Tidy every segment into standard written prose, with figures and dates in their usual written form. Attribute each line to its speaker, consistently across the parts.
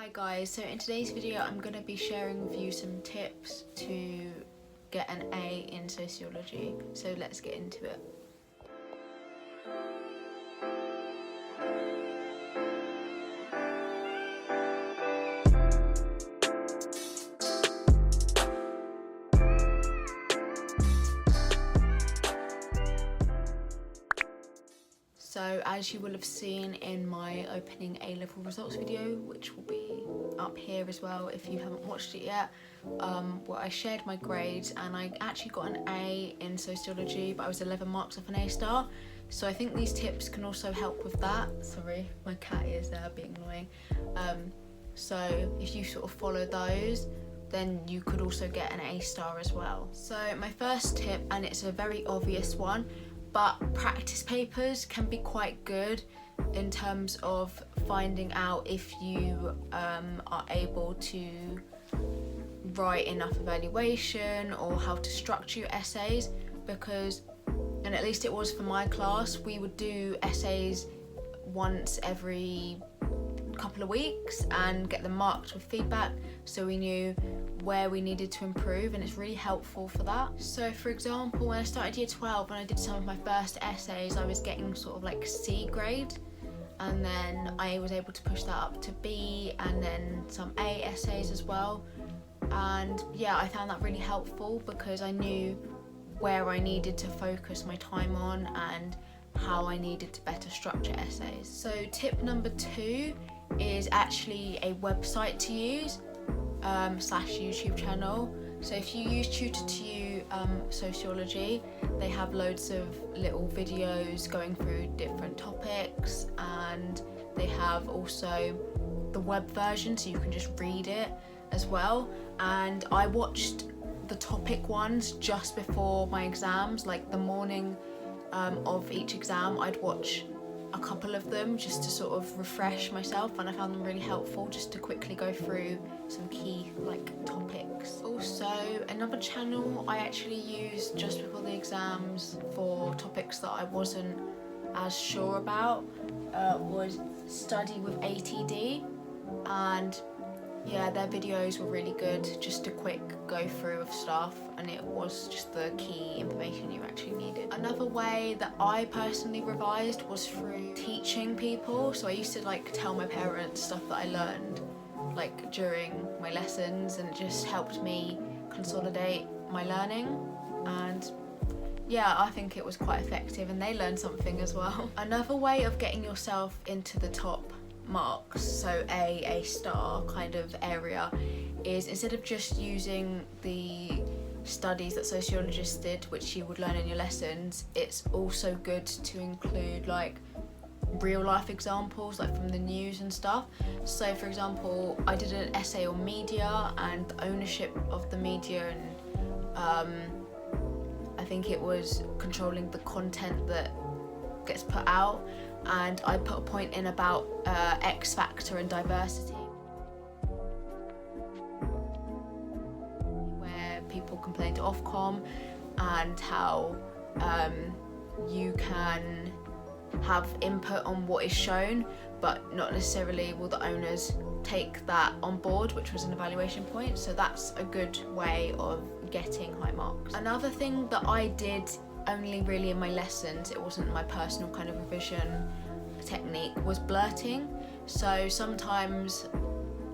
Speaker 1: Hi guys, so in today's video I'm going to be sharing with you some tips to get an A in sociology, so let's get into it. So as you will have seen in my opening A Level results video, which will be up here as well if you haven't watched it yet, where I shared my grades, and I actually got an A in sociology, but I was 11 marks off an A star. So I think these tips can also help with that. Sorry, my cat is being annoying. So if you sort of follow those, then you could also get an A star as well. So my first tip, and it's a very obvious one, but practice papers can be quite good in terms of finding out if you are able to write enough evaluation or how to structure your essays, because, and at least it was for my class, we would do essays once every couple of weeks and get them marked with feedback, so we knew where we needed to improve, and it's really helpful for that. So for example, when I started year 12 and I did some of my first essays, I was getting sort of like C grade, and then I was able to push that up to B, and then some A essays as well. And yeah, I found that really helpful because I knew where I needed to focus my time on and how I needed to better structure essays. So tip number 2 is actually a website to use / YouTube channel. So if you use Tutor2U sociology, they have loads of little videos going through different topics, and they have also the web version, so you can just read it as well. And I watched the topic ones just before my exams, like the morning of each exam. I'd watch a couple of them just to sort of refresh myself, and I found them really helpful just to quickly go through some key topics. Also, another channel I actually used just before the exams for topics that I wasn't as sure about was Study with ATD, and yeah, their videos were really good, just a quick go through of stuff, and it was just the key information you actually needed. Another way that I personally revised was through teaching people. So I used to tell my parents stuff that I learned during my lessons, and it just helped me consolidate my learning, and yeah, I think it was quite effective, and they learned something as well. Another way of getting yourself into the top marks, so A star kind of area, is instead of just using the studies that sociologists did, which you would learn in your lessons, it's also good to include real life examples from the news and stuff. So for example, I did an essay on media and the ownership of the media, and I think it was controlling the content that gets put out, and I put a point in about X factor and diversity, where people complain to Ofcom, and how you can have input on what is shown, but not necessarily will the owners take that on board, which was an evaluation point. So that's a good way of getting high marks. Another thing that I did only really in my lessons, it wasn't my personal kind of revision technique, was blurting. So sometimes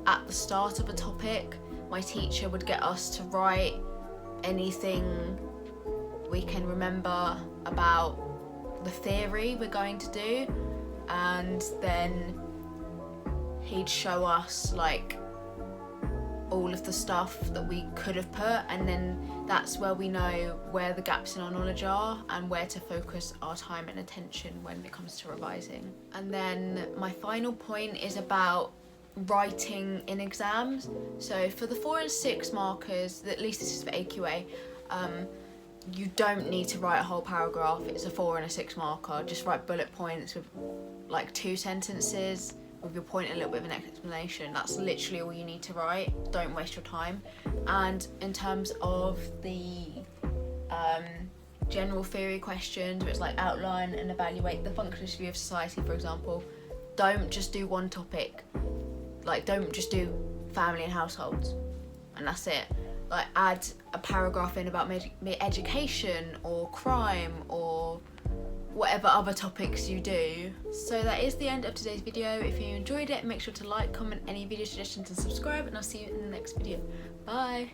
Speaker 1: at the start of a topic, my teacher would get us to write anything we can remember about the theory we're going to do, and then he'd show us all of the stuff that we could have put, and then that's where we know where the gaps in our knowledge are and where to focus our time and attention when it comes to revising. And then my final point is about writing in exams. So for the 4 and 6 markers, at least this is for AQA, you don't need to write a whole paragraph. It's a 4 and a 6 marker. Just write bullet points with 2 sentences with your point and a little bit of an explanation. That's literally all you need to write. Don't waste your time. And in terms of the general theory questions, where it's outline and evaluate the functional history of society, for example, don't just do one topic. Like, don't just do family and households and that's it. Like, add a paragraph in about education or crime or whatever other topics you do. So that is the end of today's video. If you enjoyed it, make sure to like, comment any video suggestions and subscribe, and I'll see you in the next video. Bye.